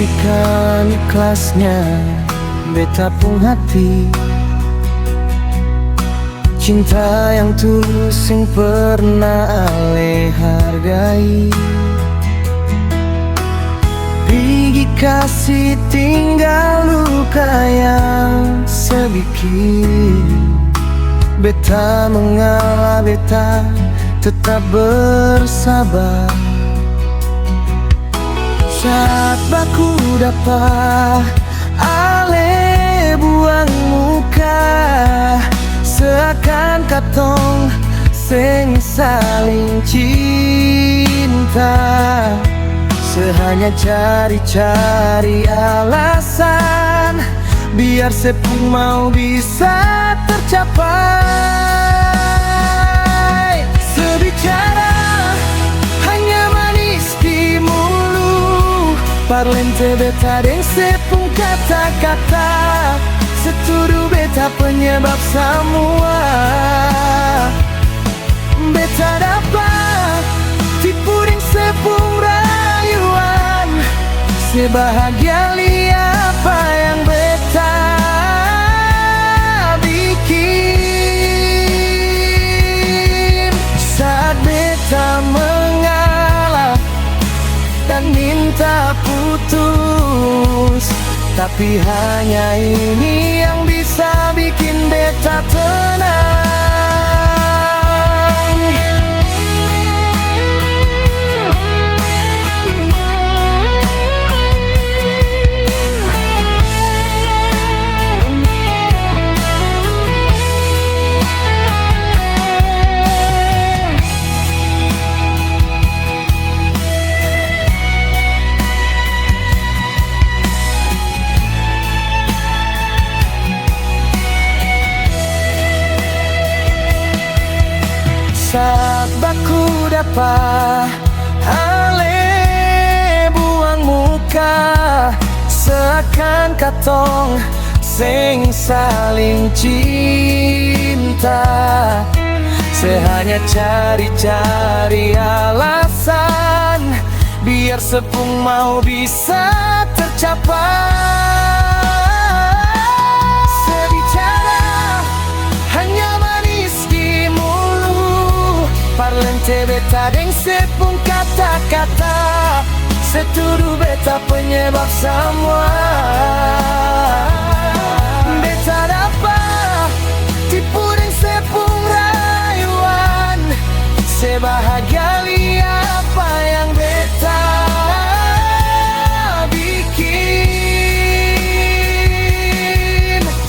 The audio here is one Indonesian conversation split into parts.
buktikan ikhlasnya beta pun hati. Cinta yang tulus yang pernah ale hargai. Pergi kasih tinggal luka yang sedikit. Beta mengalah, beta tetap bersabar. Saat baku dapat ale buang muka, seakan katong seng saling cinta. Sehanya cari-cari alasan biar sepung mau bisa tercapai. Sebicara hanya manis di mulut, parlente beta deng sepung kata-kata. Setudu beta penyebab semua. Beta dapat tipu deng sepung rayuan. Sebahagia apa yang beta bikin. Saat beta mengalah dan minta putus, tapi hanya ini yang bisa bikin beta tenang. Saat baku dapat ale buang muka, seakan katong seng saling cinta. Sehanya cari-cari alasan biar sepung mau bisa tercapai. Parlente beta deng sepung kata-kata. Setudu beta penyebab semua. Beta dapat tipu deng sepung rayuan. Sebahagia apa yang beta bikin.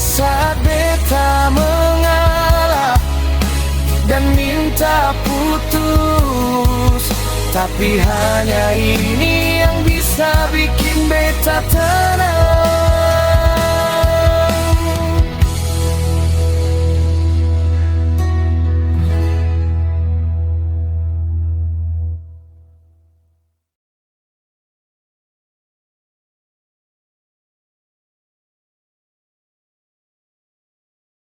Saat beta mengalah dan minta putus, tapi hanya ini yang bisa bikin beta tenang.